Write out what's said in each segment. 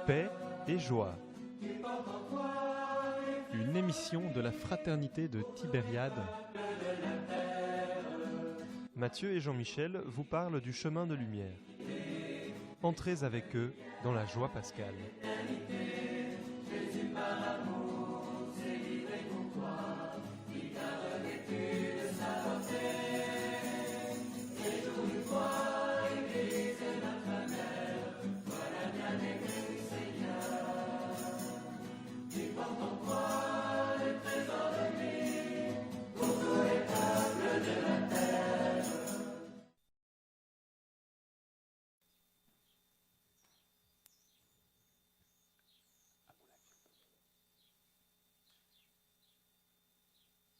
Paix et joie. Une émission de la Fraternité de Tibériade. Mathieu et Jean-Michel vous parlent du chemin de lumière. Entrez avec eux dans la joie pascale.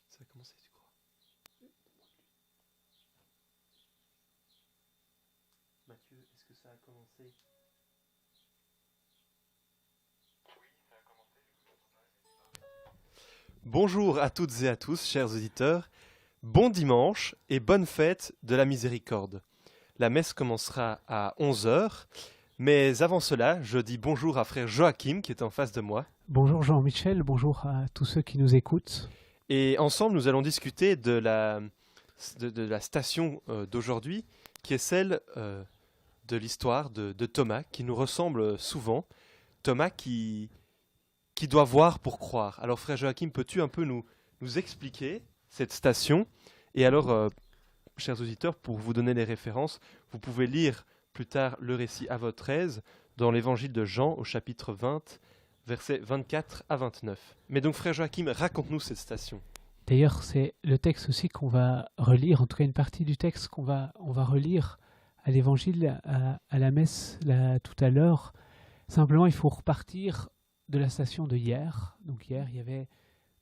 Ça va commencer, tu crois? Mathieu, est-ce que ça a commencé? Bonjour à toutes et à tous, chers auditeurs. Bon dimanche et bonne fête de la miséricorde. La messe commencera à 11h, mais avant cela, je dis bonjour à frère Joachim qui est en face de moi. Bonjour Jean-Michel, bonjour à tous ceux qui nous écoutent. Et ensemble, nous allons discuter de la station d'aujourd'hui, qui est celle de l'histoire de Thomas, qui nous ressemble souvent. Thomas qui doit voir pour croire. Alors frère Joachim, peux-tu un peu nous expliquer cette station? Et alors, chers auditeurs, pour vous donner les références, vous pouvez lire plus tard le récit à votre aise dans l'évangile de Jean au chapitre 20, versets 24 à 29. Mais donc frère Joachim, raconte-nous cette station. D'ailleurs, c'est le texte aussi qu'on va relire, en tout cas une partie du texte on va relire à l'évangile, à la messe là, tout à l'heure. Simplement, il faut repartir de la station de hier. Donc hier, il y avait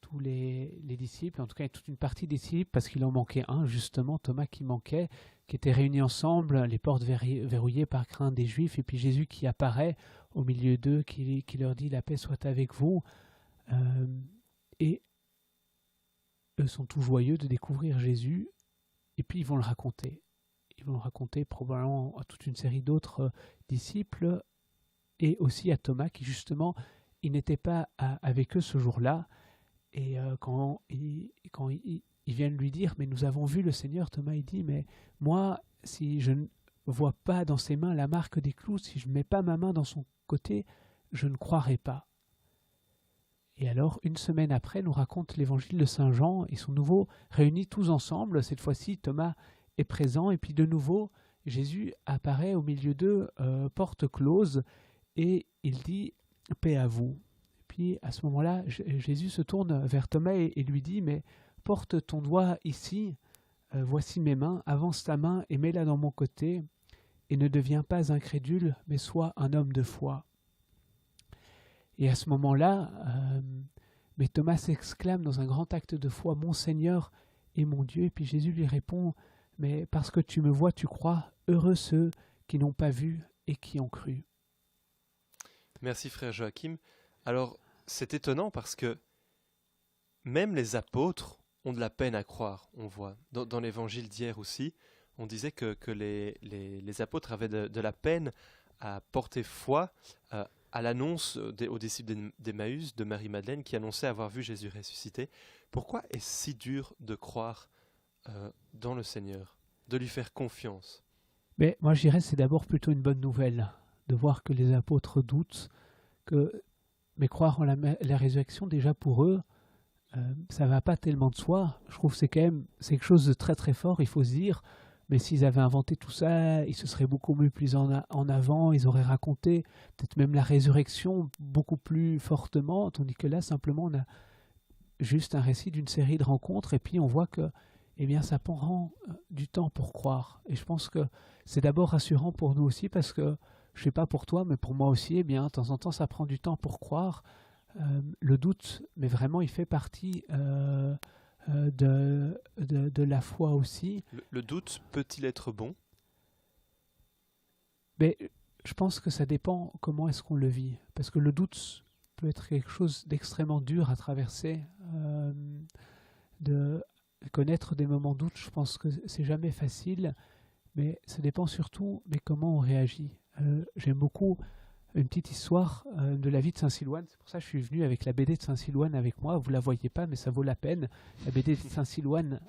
tous les disciples, en tout cas toute une partie des disciples, parce qu'il en manquait un, justement, Thomas qui manquait, qui étaient réunis ensemble, les portes verrouillées par crainte des Juifs, et puis Jésus qui apparaît au milieu d'eux, qui leur dit « La paix soit avec vous ». Et eux sont tout joyeux de découvrir Jésus, et puis ils vont le raconter. Ils vont le raconter probablement à toute une série d'autres disciples, et aussi à Thomas, qui justement, il n'était pas avec eux ce jour-là, et quand ils viennent lui dire « Mais nous avons vu le Seigneur », Thomas il dit « Mais moi, si je ne vois pas dans ses mains la marque des clous, si je ne mets pas ma main dans son côté, je ne croirai pas ». Et alors, une semaine après, nous raconte l'évangile de Saint Jean. Ils sont nouveau réunis tous ensemble. Cette fois-ci, Thomas est présent. Et puis de nouveau, Jésus apparaît au milieu d'eux, porte close, et il dit « Paix à vous ». Puis à ce moment-là, Jésus se tourne vers Thomas et lui dit « Mais porte ton doigt ici, voici mes mains, avance ta main et mets-la dans mon côté, et ne deviens pas incrédule, mais sois un homme de foi ». Et à ce moment-là, mais Thomas s'exclame dans un grand acte de foi, « Mon Seigneur et mon Dieu ». Et puis Jésus lui répond, « Mais parce que tu me vois, tu crois, heureux ceux qui n'ont pas vu et qui ont cru ». Merci frère Joachim. Alors, c'est étonnant parce que même les apôtres ont de la peine à croire, on voit. Dans l'évangile d'hier aussi, on disait que les apôtres avaient de la peine à porter foi à l'annonce aux disciples d'Emmaüs, de Marie-Madeleine, qui annonçait avoir vu Jésus ressuscité. Pourquoi est-ce si dur de croire dans le Seigneur, de lui faire confiance? Mais moi je dirais que c'est d'abord plutôt une bonne nouvelle, de voir que les apôtres doutent, mais croire en la résurrection, déjà pour eux, ça ne va pas tellement de soi. Je trouve que c'est quand même quelque chose de très très fort, il faut se dire. Mais s'ils avaient inventé tout ça, ils se seraient beaucoup mis plus en avant, ils auraient raconté peut-être même la résurrection beaucoup plus fortement, tandis que là, simplement, on a juste un récit d'une série de rencontres, et puis on voit que eh bien, ça prend du temps pour croire. Et je pense que c'est d'abord rassurant pour nous aussi, parce que, je ne sais pas pour toi, mais pour moi aussi, eh bien, de temps en temps, ça prend du temps pour croire. Le doute, mais vraiment, il fait partie de la foi aussi. Le doute peut-il être bon? Mais je pense que ça dépend comment est-ce qu'on le vit. Parce que le doute peut être quelque chose d'extrêmement dur à traverser. De connaître des moments de doute, je pense que c'est jamais facile. Mais ça dépend surtout de comment on réagit. J'aime beaucoup une petite histoire de la vie de Saint-Silouane. C'est pour ça que je suis venu avec la BD de Saint-Silouane avec moi. Vous ne la voyez pas, mais ça vaut la peine. La BD de Saint-Silouane,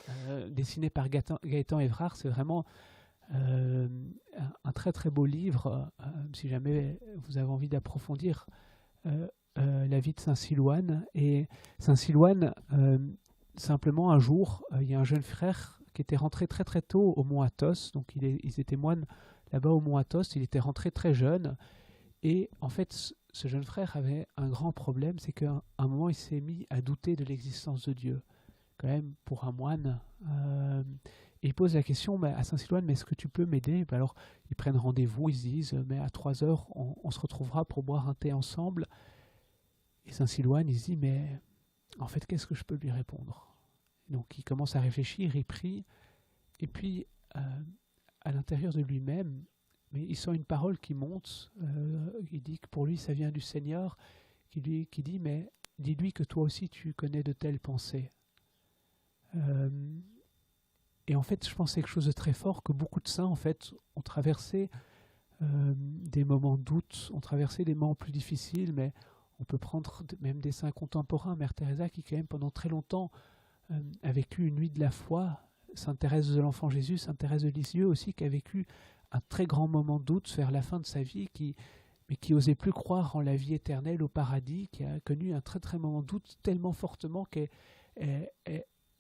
dessinée par Gaëtan Évrard, c'est vraiment un très très beau livre. Si jamais vous avez envie d'approfondir la vie de Saint-Silouane. Et Saint-Silouane, simplement un jour, il y a un jeune frère qui était rentré très très tôt au Mont Athos. Donc ils étaient moines là-bas au Mont Athos. Il était rentré très jeune. Et en fait, ce jeune frère avait un grand problème, c'est qu'à un moment, il s'est mis à douter de l'existence de Dieu. Quand même, pour un moine. Et il pose la question à Saint-Silouane, mais est-ce que tu peux m'aider? Alors, ils prennent rendez-vous, ils se disent, mais à 3 heures, on se retrouvera pour boire un thé ensemble. Et Saint-Silouane, il se dit, mais en fait, qu'est-ce que je peux lui répondre? Donc, il commence à réfléchir, il prie, et puis, à l'intérieur de lui-même, mais il sent une parole qui monte, il dit que pour lui ça vient du Seigneur, qui dit mais dis-lui que toi aussi tu connais de telles pensées. Et en fait je pense que c'est quelque chose de très fort, que beaucoup de saints en fait ont traversé des moments de doute, ont traversé des moments plus difficiles, mais on peut prendre même des saints contemporains, Mère Teresa qui quand même pendant très longtemps a vécu une nuit de la foi, Sainte Thérèse de l'Enfant Jésus, Sainte Thérèse de Lisieux aussi qui a vécu un très grand moment de doute vers la fin de sa vie, mais qui osait plus croire en la vie éternelle, au paradis, qui a connu un très très moment de doute tellement fortement qu'elle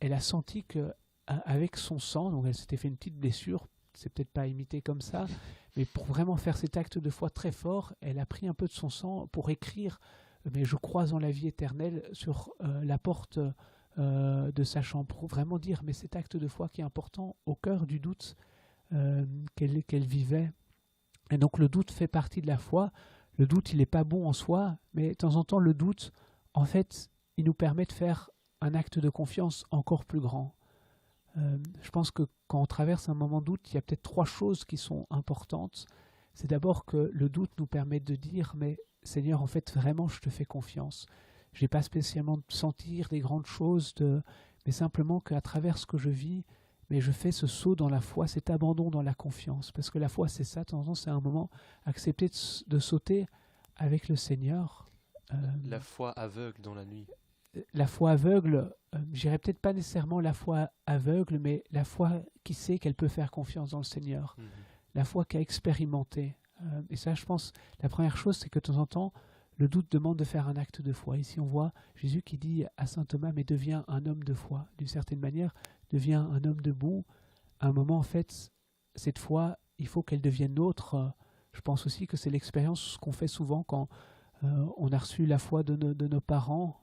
a senti qu'avec son sang, donc elle s'était fait une petite blessure, c'est peut-être pas imité comme ça, mais pour vraiment faire cet acte de foi très fort, elle a pris un peu de son sang pour écrire « mais je crois en la vie éternelle » sur la porte de sa chambre, pour vraiment dire mais cet acte de foi qui est important au cœur du doute qu'elle vivait. Et donc le doute fait partie de la foi. Le doute, il n'est pas bon en soi, mais de temps en temps, le doute, en fait, il nous permet de faire un acte de confiance encore plus grand. Je pense que quand on traverse un moment de doute, il y a peut-être 3 choses qui sont importantes. C'est d'abord que le doute nous permet de dire, mais Seigneur, en fait, vraiment, je te fais confiance. Je n'ai pas spécialement de sentir des grandes choses, mais simplement qu'à travers ce que je vis, mais je fais ce saut dans la foi, cet abandon dans la confiance. Parce que la foi, c'est ça, de temps en temps, c'est un moment, accepter de sauter avec le Seigneur. La foi aveugle dans la nuit. La foi aveugle, j'irais peut-être pas nécessairement la foi aveugle, mais la foi qui sait qu'elle peut faire confiance dans le Seigneur. La foi qui a expérimenté. Et ça, je pense, la première chose, c'est que de temps en temps, le doute demande de faire un acte de foi. Ici, on voit Jésus qui dit à saint Thomas, mais deviens un homme de foi. D'une certaine manière, deviens un homme debout. À un moment, en fait, cette foi, il faut qu'elle devienne nôtre. Je pense aussi que c'est l'expérience qu'on fait souvent quand on a reçu la foi de nos parents.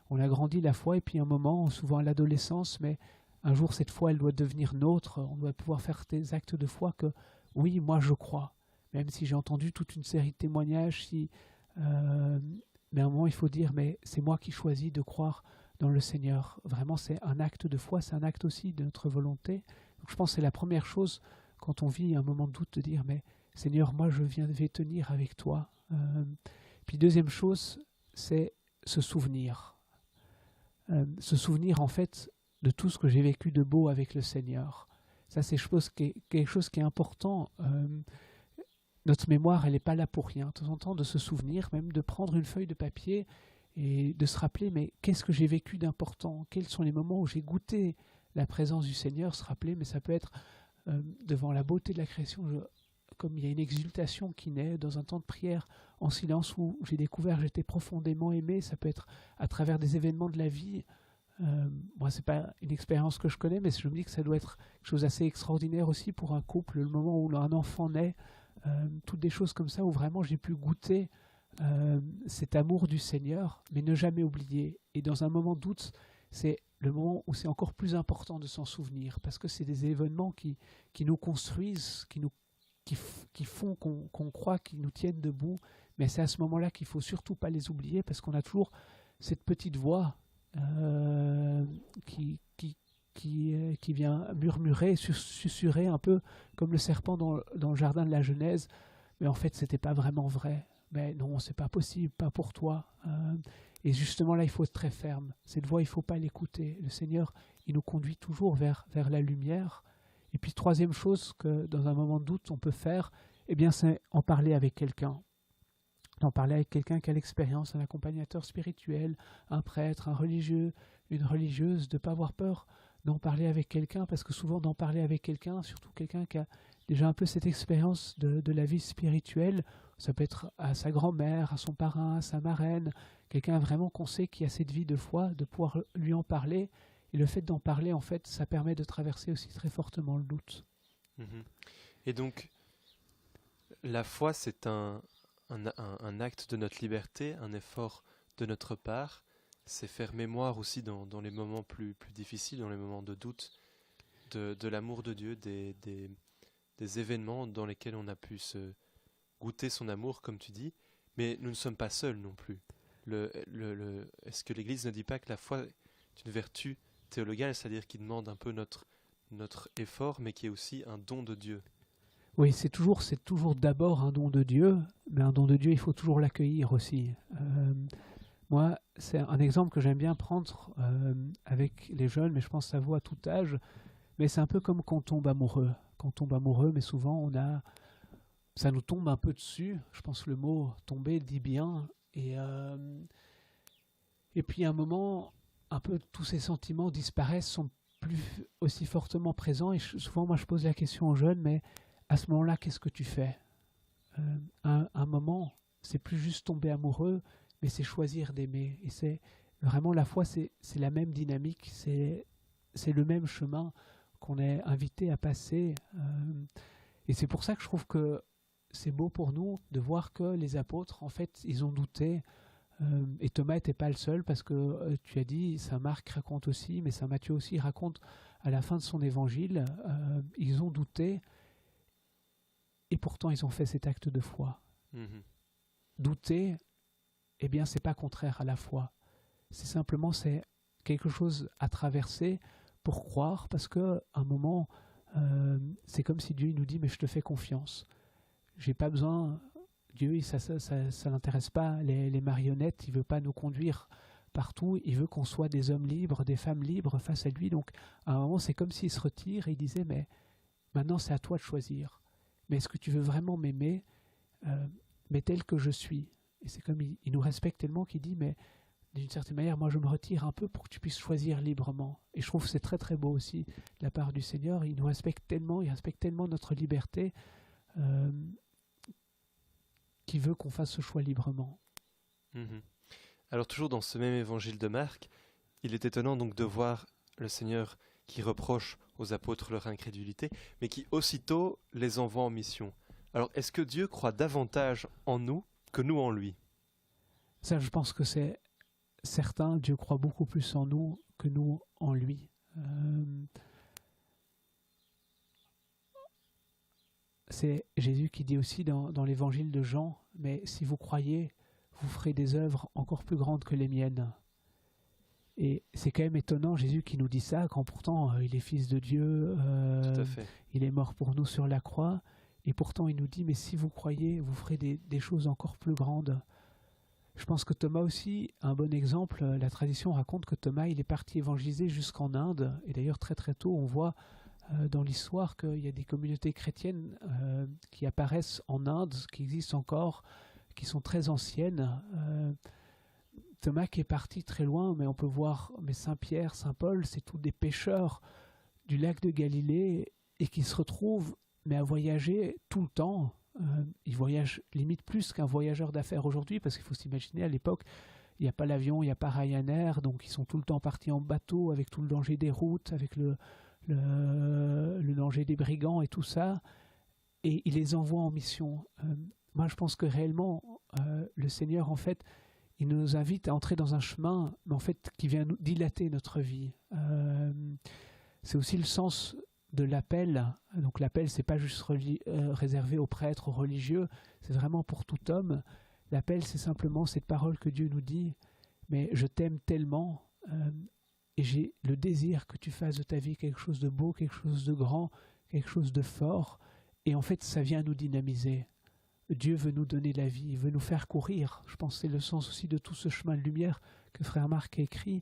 On a grandi la foi, et puis un moment, souvent à l'adolescence, mais un jour, cette foi, elle doit devenir nôtre. On doit pouvoir faire des actes de foi que, oui, moi, je crois. Même si j'ai entendu toute une série de témoignages, mais à un moment, il faut dire, mais c'est moi qui choisis de croire dans le Seigneur. Vraiment, c'est un acte de foi, c'est un acte aussi de notre volonté. Donc, je pense que c'est la première chose quand on vit un moment de doute, de dire, mais Seigneur, moi, vais tenir avec toi. Puis deuxième chose, c'est se souvenir. Se souvenir, en fait, de tout ce que j'ai vécu de beau avec le Seigneur. Ça, c'est quelque chose qui est important. Notre mémoire, elle n'est pas là pour rien. De temps en temps, de se souvenir, même de prendre une feuille de papier et de se rappeler, mais qu'est-ce que j'ai vécu d'important? Quels sont les moments où j'ai goûté la présence du Seigneur? Se rappeler, mais ça peut être devant la beauté de la création, comme il y a une exultation qui naît dans un temps de prière en silence où j'ai découvert que j'étais profondément aimé. Ça peut être à travers des événements de la vie. Moi, c'est pas une expérience que je connais, mais je me dis que ça doit être quelque chose d'assez extraordinaire aussi pour un couple, le moment où un enfant naît. Toutes des choses comme ça où vraiment j'ai pu goûter cet amour du Seigneur, mais ne jamais oublier. Et dans un moment de doute, c'est le moment où c'est encore plus important de s'en souvenir, parce que c'est des événements qui nous construisent, qui font qu'on croit, qui nous tiennent debout, mais c'est à ce moment-là qu'il ne faut surtout pas les oublier, parce qu'on a toujours cette petite voix qui vient murmurer, susurrer un peu comme le serpent dans le jardin de la Genèse, mais en fait c'était pas vraiment vrai. Mais non, c'est pas possible, pas pour toi. Et justement là, il faut être très ferme. Cette voix, il faut pas l'écouter. Le Seigneur, il nous conduit toujours vers la lumière. Et Et puis troisième chose que dans un moment de doute on peut faire, eh bien c'est en parler avec quelqu'un. d'en parler avec quelqu'un qui a l'expérience, un accompagnateur spirituel, un prêtre, un religieux, une religieuse, de ne pas avoir peur d'en parler avec quelqu'un, parce que souvent d'en parler avec quelqu'un, surtout quelqu'un qui a déjà un peu cette expérience de la vie spirituelle, ça peut être à sa grand-mère, à son parrain, à sa marraine, quelqu'un vraiment qu'on sait qui a cette vie de foi, de pouvoir lui en parler. Et le fait d'en parler, en fait, ça permet de traverser aussi très fortement le doute. Mhm. Et donc, la foi, c'est un acte de notre liberté, un effort de notre part. C'est faire mémoire aussi dans les moments plus difficiles, dans les moments de doute, de l'amour de Dieu, des événements dans lesquels on a pu se goûter son amour, comme tu dis. Mais nous ne sommes pas seuls non plus. Est-ce que l'Église ne dit pas que la foi est une vertu théologale, c'est-à-dire qui demande un peu notre effort, mais qui est aussi un don de Dieu? Oui, c'est toujours d'abord un don de Dieu, mais un don de Dieu, il faut toujours l'accueillir aussi. Moi, c'est un exemple que j'aime bien prendre avec les jeunes, mais je pense que ça vaut à tout âge. Mais c'est un peu comme quand on tombe amoureux. Quand on tombe amoureux, mais souvent ça nous tombe un peu dessus. Je pense que le mot tomber dit bien. Et puis à un moment, un peu tous ces sentiments disparaissent, sont plus aussi fortement présents. Et souvent, moi, je pose la question aux jeunes, mais à ce moment-là, qu'est-ce que tu fais? Un moment, c'est plus juste tomber amoureux, mais c'est choisir d'aimer. Et c'est vraiment la foi, c'est la même dynamique, c'est le même chemin qu'on est invité à passer. Et c'est pour ça que je trouve que c'est beau pour nous de voir que les apôtres, en fait, ils ont douté. Et Thomas n'était pas le seul, parce que tu as dit, Saint Marc raconte aussi, mais Saint Matthieu aussi raconte à la fin de son évangile, ils ont douté, et pourtant ils ont fait cet acte de foi. Mhm. Douter, eh bien, c'est pas contraire à la foi. C'est quelque chose à traverser pour croire, parce que un moment, c'est comme si Dieu nous dit, mais je te fais confiance. J'ai pas besoin. Dieu, ça l'intéresse pas les marionnettes. Il veut pas nous conduire partout. Il veut qu'on soit des hommes libres, des femmes libres face à lui. Donc, à un moment, c'est comme s'il se retire et il disait, mais maintenant, c'est à toi de choisir. Mais est-ce que tu veux vraiment m'aimer, mais tel que je suis? Et c'est comme il nous respecte tellement qu'il dit, mais d'une certaine manière, moi je me retire un peu pour que tu puisses choisir librement. Et je trouve que c'est très très beau aussi de la part du Seigneur. Il nous respecte tellement, il respecte tellement notre liberté, qu'il veut qu'on fasse ce choix librement. Mhm. Alors toujours dans ce même évangile de Marc, il est étonnant donc de voir le Seigneur qui reproche aux apôtres leur incrédulité, mais qui aussitôt les envoie en mission. Alors est-ce que Dieu croit davantage en nous que nous en lui? Ça, je pense que c'est certain. Dieu croit beaucoup plus en nous que nous en lui. C'est Jésus qui dit aussi dans l'évangile de Jean, mais si vous croyez, vous ferez des œuvres encore plus grandes que les miennes. Et c'est quand même étonnant, Jésus qui nous dit ça, quand pourtant il est fils de Dieu, Tout à fait. il est mort pour nous sur la croix, et pourtant il nous dit, mais si vous croyez, vous ferez des choses encore plus grandes. Je pense que Thomas aussi, un bon exemple, la tradition raconte que Thomas, il est parti évangéliser jusqu'en Inde, et d'ailleurs très très tôt, on voit dans l'histoire qu'il y a des communautés chrétiennes qui apparaissent en Inde, qui existent encore, qui sont très anciennes. Thomas qui est parti très loin, mais on peut voir mais Saint-Pierre, Saint-Paul, c'est tous des pêcheurs du lac de Galilée et qui se retrouvent mais à voyager tout le temps. Ils voyagent limite plus qu'un voyageur d'affaires aujourd'hui, parce qu'il faut s'imaginer à l'époque, il n'y a pas l'avion, il n'y a pas Ryanair, donc ils sont tout le temps partis en bateau avec tout le danger des routes, avec le danger des brigands et tout ça, et il les envoie en mission. Moi, je pense que réellement, le Seigneur, en fait, il nous invite à entrer dans un chemin, mais en fait, qui vient nous dilater notre vie. C'est aussi le sens de l'appel. Donc l'appel, c'est pas juste réservé aux prêtres, aux religieux, c'est vraiment pour tout homme. L'appel, c'est simplement cette parole que Dieu nous dit, mais je t'aime tellement, et j'ai le désir que tu fasses de ta vie quelque chose de beau, quelque chose de grand, quelque chose de fort. Et en fait, ça vient nous dynamiser. Dieu veut nous donner la vie, il veut nous faire courir. Je pense que c'est le sens aussi de tout ce chemin de lumière que Frère Marc a écrit.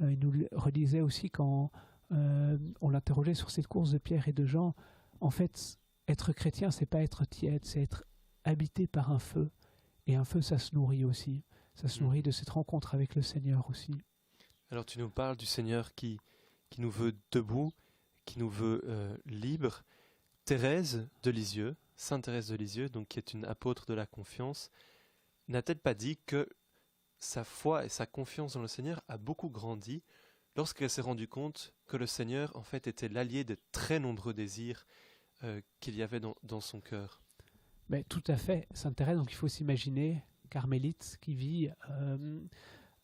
Il nous le redisait aussi quand on l'interrogeait sur cette course de Pierre et de Jean. En fait, être chrétien, c'est pas être tiède, c'est être habité par un feu. et un feu, ça se nourrit aussi. Ça se nourrit de cette rencontre avec le Seigneur aussi. Alors tu nous parles du Seigneur qui nous veut debout, qui nous veut libres. Thérèse de Lisieux, Sainte Thérèse de Lisieux, donc qui est une apôtre de la confiance, n'a-t-elle pas dit que sa foi et sa confiance dans le Seigneur a beaucoup grandi lorsqu'elle s'est rendue compte que le Seigneur en fait était l'allié des très nombreux désirs qu'il y avait dans son cœur? Mais tout à fait, Sainte Thérèse, donc il faut s'imaginer, carmélite qui vit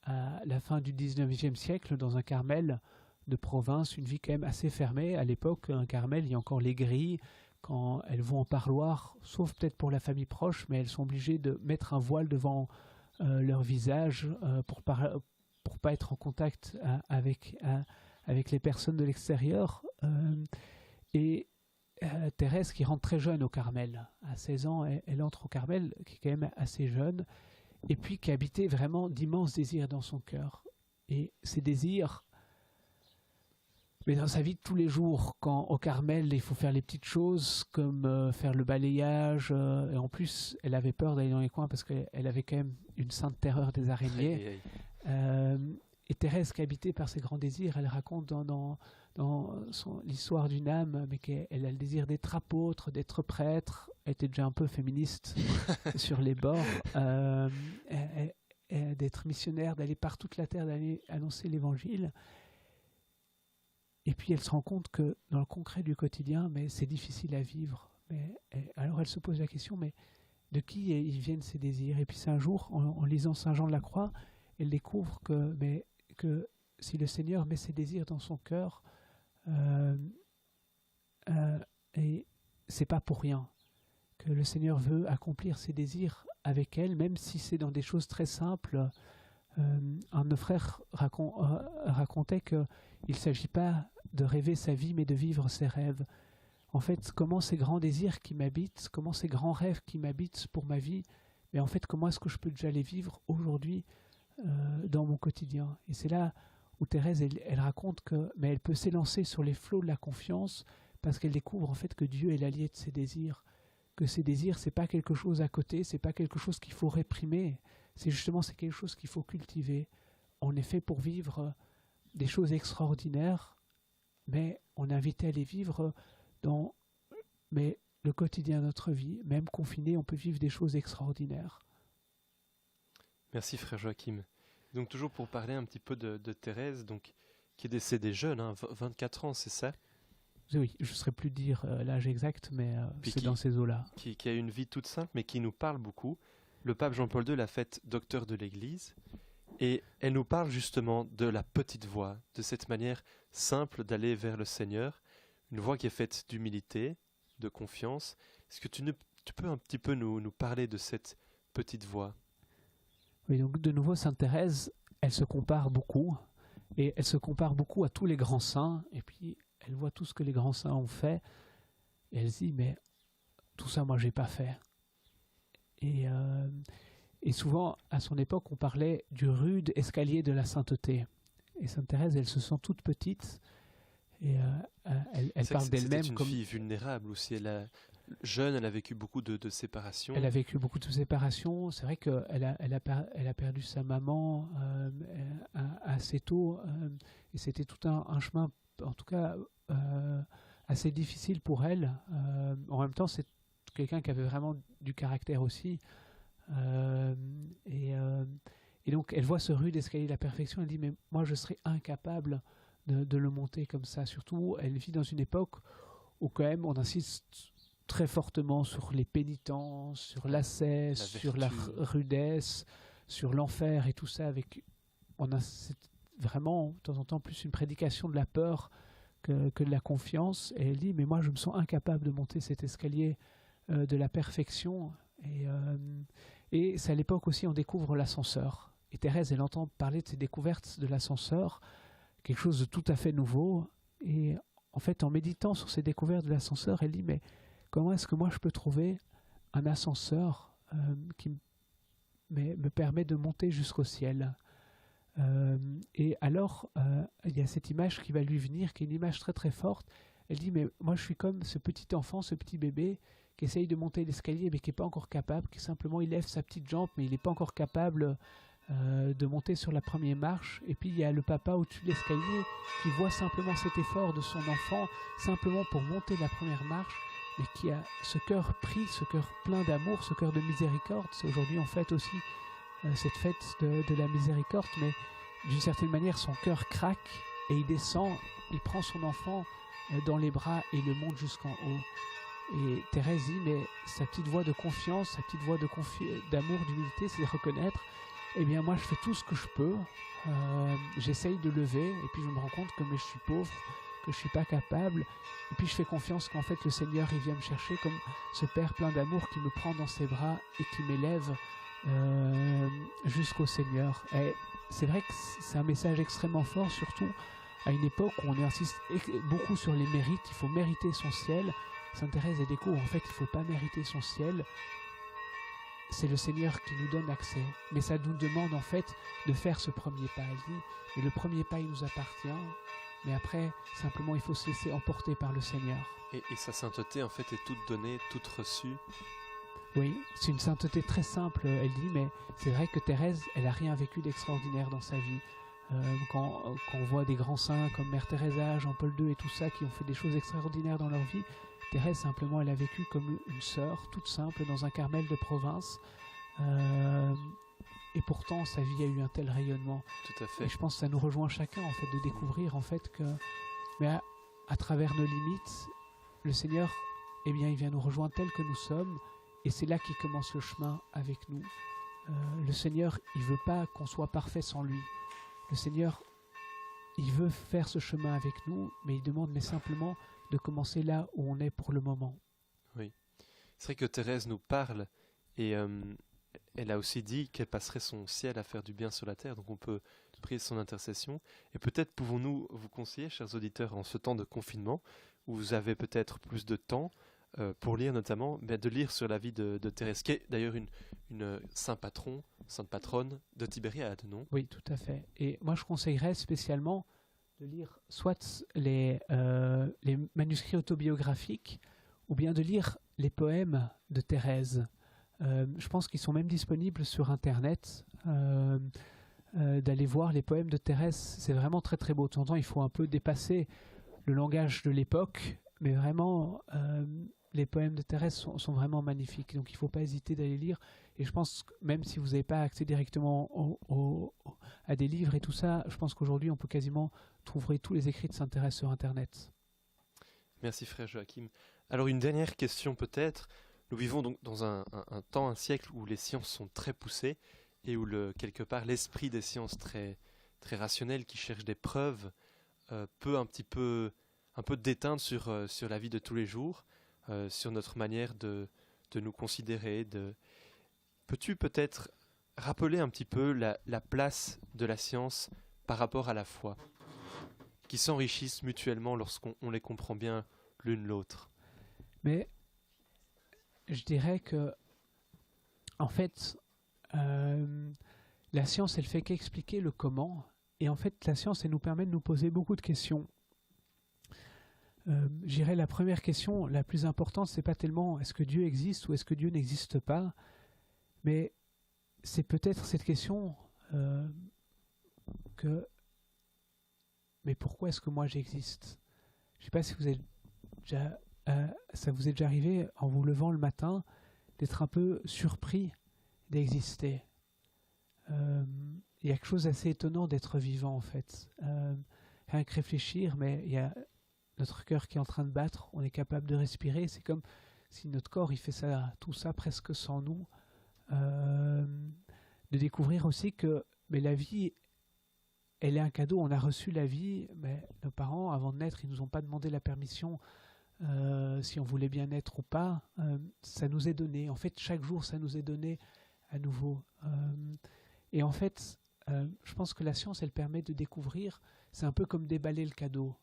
à la fin du 19e siècle dans un Carmel de province, une vie quand même assez fermée. À l'époque, un Carmel, il y a encore les grilles quand elles vont en parloir, sauf peut-être pour la famille proche, mais elles sont obligées de mettre un voile devant leur visage pour pas être en contact avec les personnes de l'extérieur. Et Thérèse qui rentre très jeune au Carmel, à 16 ans, elle entre au Carmel, qui est quand même assez jeune, et puis qui habitait vraiment d'immenses désirs dans son cœur. Et ces désirs, mais dans sa vie de tous les jours, quand au Carmel, il faut faire les petites choses comme faire le balayage, et en plus, elle avait peur d'aller dans les coins parce qu'elle avait quand même une sainte terreur des araignées. Et Thérèse, qui est habitée par ses grands désirs, elle raconte dans l'histoire d'une âme, mais qu'elle a le désir d'être apôtre, d'être prêtre. Elle était déjà un peu féministe sur les bords, d'être missionnaire, d'aller par toute la terre, d'aller annoncer l'évangile. Et puis elle se rend compte que dans le concret du quotidien, mais c'est difficile à vivre. Alors elle se pose la question, mais de qui ils viennent ces désirs? Et puis c'est un jour, en lisant Saint Jean de la Croix, elle découvre que si le Seigneur met ses désirs dans son cœur, et c'est pas pour rien que le Seigneur veut accomplir ses désirs avec elle, même si c'est dans des choses très simples. Un de nos frères racontait qu'il ne s'agit pas de rêver sa vie, mais de vivre ses rêves. En fait, comment ces grands désirs qui m'habitent, comment ces grands rêves qui m'habitent pour ma vie, mais en fait, comment est-ce que je peux déjà les vivre aujourd'hui dans mon quotidien? Et c'est là où Thérèse, elle raconte mais elle peut s'élancer sur les flots de la confiance parce qu'elle découvre en fait que Dieu est l'allié de ses désirs, que ses désirs, c'est pas quelque chose à côté, c'est pas quelque chose qu'il faut réprimer, c'est quelque chose qu'il faut cultiver. On est fait pour vivre des choses extraordinaires, mais on est invité à les vivre dans le quotidien de notre vie. Même confiné, on peut vivre des choses extraordinaires. Merci frère Joachim. Donc toujours pour parler un petit peu de Thérèse, donc, qui est décédée jeune, 24 ans, c'est ça? Oui, je ne saurais plus dire l'âge exact, mais c'est dans ces eaux-là. Qui a une vie toute simple, mais qui nous parle beaucoup. Le pape Jean-Paul II l'a faite docteur de l'Église, et elle nous parle justement de la petite voie, de cette manière simple d'aller vers le Seigneur, une voie qui est faite d'humilité, de confiance. Est-ce que tu peux un petit peu nous parler de cette petite voie? Oui, donc de nouveau, Sainte Thérèse, elle se compare beaucoup, et elle se compare beaucoup à tous les grands saints, et puis elle voit tout ce que les grands saints ont fait, et elle se dit, mais tout ça, moi, j'ai pas fait. Et souvent, à son époque, on parlait du rude escalier de la sainteté. Et Sainte Thérèse, elle se sent toute petite, et elle parle d'elle-même comme... C'était une fille vulnérable aussi, jeune, elle a vécu beaucoup de séparations. Elle a vécu beaucoup de séparations. C'est vrai qu'elle a perdu sa maman assez tôt. Et c'était tout un chemin, en tout cas, assez difficile pour elle. En même temps, c'est quelqu'un qui avait vraiment du caractère aussi. Et donc, elle voit ce rude escalier de la perfection. Elle dit, mais moi, je serais incapable de le monter comme ça. Surtout, elle vit dans une époque où quand même on insiste très fortement sur les pénitences, sur l'ascèse, sur la rudesse, sur l'enfer et tout ça. On a vraiment, de temps en temps, plus une prédication de la peur que de la confiance. Et elle dit, mais moi, je me sens incapable de monter cet escalier de la perfection. Et c'est à l'époque aussi, on découvre l'ascenseur. Et Thérèse, elle entend parler de ces découvertes de l'ascenseur, quelque chose de tout à fait nouveau. Et en fait, en méditant sur ces découvertes de l'ascenseur, elle dit, mais comment est-ce que moi je peux trouver un ascenseur qui me permet de monter jusqu'au ciel? Et alors, il y a cette image qui va lui venir, qui est une image très très forte. Elle dit, mais moi je suis comme ce petit enfant, ce petit bébé qui essaye de monter l'escalier mais qui n'est pas encore capable, qui simplement il lève sa petite jambe mais il n'est pas encore capable de monter sur la première marche. Et puis il y a le papa au-dessus de l'escalier qui voit simplement cet effort de son enfant simplement pour monter la première marche, mais qui a ce cœur pris, ce cœur plein d'amour, ce cœur de miséricorde. C'est aujourd'hui on fête aussi cette fête de la miséricorde, mais d'une certaine manière son cœur craque et il descend, il prend son enfant dans les bras et le monte jusqu'en haut. Et Thérèse dit, mais sa petite voix de confiance, sa petite voix d'amour, d'humilité, c'est de reconnaître, eh bien moi je fais tout ce que je peux, j'essaye de lever, et puis je me rends compte que mais je suis pauvre, que je suis pas capable, et puis je fais confiance qu'en fait le Seigneur il vient me chercher comme ce Père plein d'amour qui me prend dans ses bras et qui m'élève jusqu'au Seigneur. Et c'est vrai que c'est un message extrêmement fort, surtout à une époque où on insiste beaucoup sur les mérites, il faut mériter son ciel. Sainte Thérèse elle découvre en fait il ne faut pas mériter son ciel, c'est le Seigneur qui nous donne accès, mais ça nous demande en fait de faire ce premier pas. Elle dit, et le premier pas il nous appartient, mais après simplement il faut se laisser emporter par le Seigneur. Et sa sainteté en fait est toute donnée, toute reçue. Oui, c'est une sainteté très simple, elle dit, mais c'est vrai que Thérèse, elle n'a rien vécu d'extraordinaire dans sa vie. Quand on voit des grands saints comme Mère Teresa, Jean-Paul II et tout ça, qui ont fait des choses extraordinaires dans leur vie, Thérèse, simplement, elle a vécu comme une sœur, toute simple, dans un Carmel de province. Et pourtant, sa vie a eu un tel rayonnement. Tout à fait. Et je pense que ça nous rejoint chacun, en fait, de découvrir, en fait, que mais à travers nos limites, le Seigneur, eh bien, il vient nous rejoindre tel que nous sommes. Et c'est là qu'il commence le chemin avec nous. Le Seigneur, il ne veut pas qu'on soit parfait sans lui. Le Seigneur, il veut faire ce chemin avec nous, mais il demande mais simplement de commencer là où on est pour le moment. Oui. C'est vrai que Thérèse nous parle et elle a aussi dit qu'elle passerait son ciel à faire du bien sur la terre, donc on peut prier son intercession. Et peut-être pouvons-nous vous conseiller, chers auditeurs, en ce temps de confinement, où vous avez peut-être plus de temps, pour lire notamment, de lire sur la vie de Thérèse, qui est d'ailleurs une sainte patronne de Tibériade, non? Oui, tout à fait. Et moi, je conseillerais spécialement de lire soit les manuscrits autobiographiques, ou bien de lire les poèmes de Thérèse. Je pense qu'ils sont même disponibles sur Internet. D'aller voir les poèmes de Thérèse, c'est vraiment très très beau. De temps en temps, il faut un peu dépasser le langage de l'époque, mais vraiment... les poèmes de Thérèse sont vraiment magnifiques, donc il ne faut pas hésiter d'aller lire. Et je pense que même si vous n'avez pas accès directement à des livres et tout ça, je pense qu'aujourd'hui on peut quasiment trouver tous les écrits de Sainte Thérèse sur Internet. Merci frère Joachim. Alors une dernière question peut-être. Nous vivons donc dans un temps, un siècle où les sciences sont très poussées et où quelque part l'esprit des sciences très, très rationnel qui cherche des preuves peut un peu déteindre sur la vie de tous les jours. Sur notre manière de nous considérer. Peux-tu peut-être rappeler un petit peu la place de la science par rapport à la foi, qui s'enrichissent mutuellement lorsqu'on les comprend bien l'une l'autre? Mais je dirais que, en fait, la science, elle fait qu'expliquer le comment, et en fait, la science, elle nous permet de nous poser beaucoup de questions. Je dirais la première question, la plus importante, c'est pas tellement est-ce que Dieu existe ou est-ce que Dieu n'existe pas, mais c'est peut-être cette question mais pourquoi est-ce que moi j'existe? Je sais pas si vous êtes déjà, ça vous est déjà arrivé en vous levant le matin d'être un peu surpris d'exister. Il y a quelque chose d'assez étonnant d'être vivant en fait. Rien que réfléchir, mais il y a notre cœur qui est en train de battre, on est capable de respirer, c'est comme si notre corps il fait ça, tout ça presque sans nous. De découvrir aussi que mais la vie, elle est un cadeau, on a reçu la vie, mais nos parents, avant de naître, ils nous ont pas demandé la permission si on voulait bien naître ou pas, ça nous est donné. En fait, chaque jour, ça nous est donné à nouveau. Et en fait, je pense que la science, elle permet de découvrir, c'est un peu comme déballer le cadeau.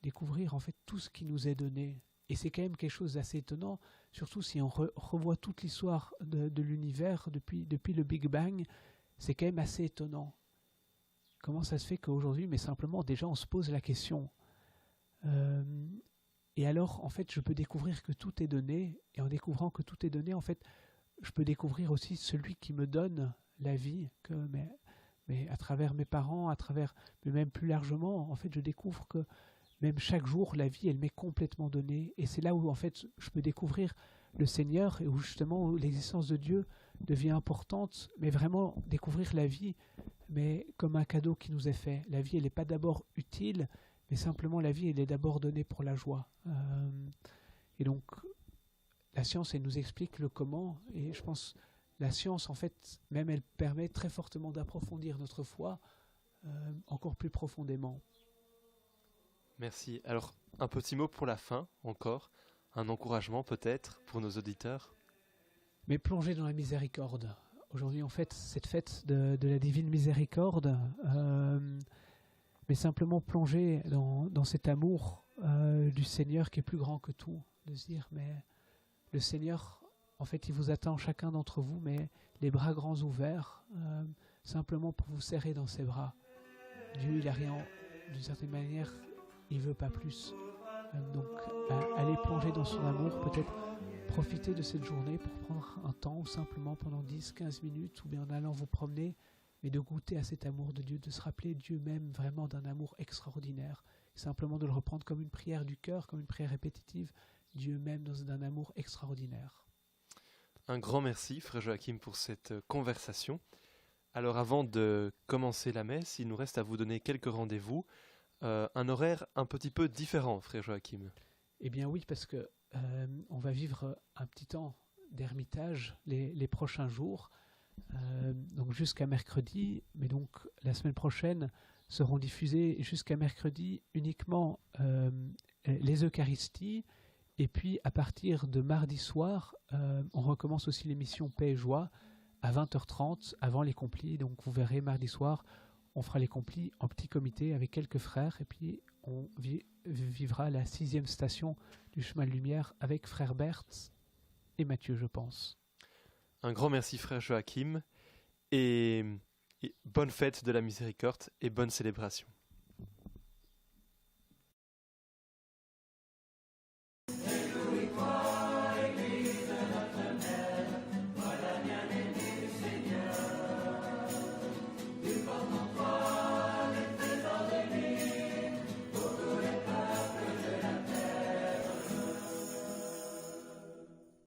Découvrir en fait tout ce qui nous est donné. Et c'est quand même quelque chose d'assez étonnant, surtout si on revoit toute l'histoire de l'univers depuis le Big Bang, c'est quand même assez étonnant. Comment ça se fait qu'aujourd'hui, mais simplement déjà on se pose la question. Et alors, en fait, je peux découvrir que tout est donné. Et en découvrant que tout est donné, en fait, je peux découvrir aussi celui qui me donne la vie, mais à travers mes parents, mais même plus largement, en fait, je découvre que même chaque jour, la vie, elle m'est complètement donnée. Et c'est là où, en fait, je peux découvrir le Seigneur et où, justement, où l'existence de Dieu devient importante, mais vraiment découvrir la vie, mais comme un cadeau qui nous est fait. La vie, elle n'est pas d'abord utile, mais simplement la vie, elle est d'abord donnée pour la joie. Et donc, la science, elle nous explique le comment, et je pense la science, en fait, même elle permet très fortement d'approfondir notre foi encore plus profondément. Merci. Alors, un petit mot pour la fin, encore. Un encouragement peut-être pour nos auditeurs. Mais plonger dans la miséricorde. Aujourd'hui, en fait, cette fête de la divine miséricorde, mais simplement plonger dans cet amour du Seigneur qui est plus grand que tout. De se dire, mais le Seigneur, en fait, il vous attend chacun d'entre vous, mais les bras grands ouverts, simplement pour vous serrer dans ses bras. Dieu, il a rien, d'une certaine manière, il veut pas plus. Donc, aller plonger dans son amour, peut-être profiter de cette journée pour prendre un temps, ou simplement pendant 10-15 minutes, ou bien en allant vous promener, mais de goûter à cet amour de Dieu, de se rappeler Dieu même vraiment d'un amour extraordinaire, simplement de le reprendre comme une prière du cœur, comme une prière répétitive, Dieu même d'un amour extraordinaire. Un grand merci, frère Joachim, pour cette conversation. Alors avant de commencer la messe, il nous reste à vous donner quelques rendez-vous. Un horaire un petit peu différent, frère Joachim. Eh bien oui, parce que on va vivre un petit temps d'ermitage les prochains jours, donc jusqu'à mercredi, mais donc la semaine prochaine seront diffusées jusqu'à mercredi uniquement les Eucharisties, et puis à partir de mardi soir, on recommence aussi l'émission Paix et Joie à 20h30 avant les complis, donc vous verrez mardi soir, on fera les complis en petit comité avec quelques frères, et puis on vivra la 6e station du chemin de lumière avec frère Berthe et Mathieu, je pense. Un grand merci, frère Joachim, et bonne fête de la miséricorde et bonne célébration.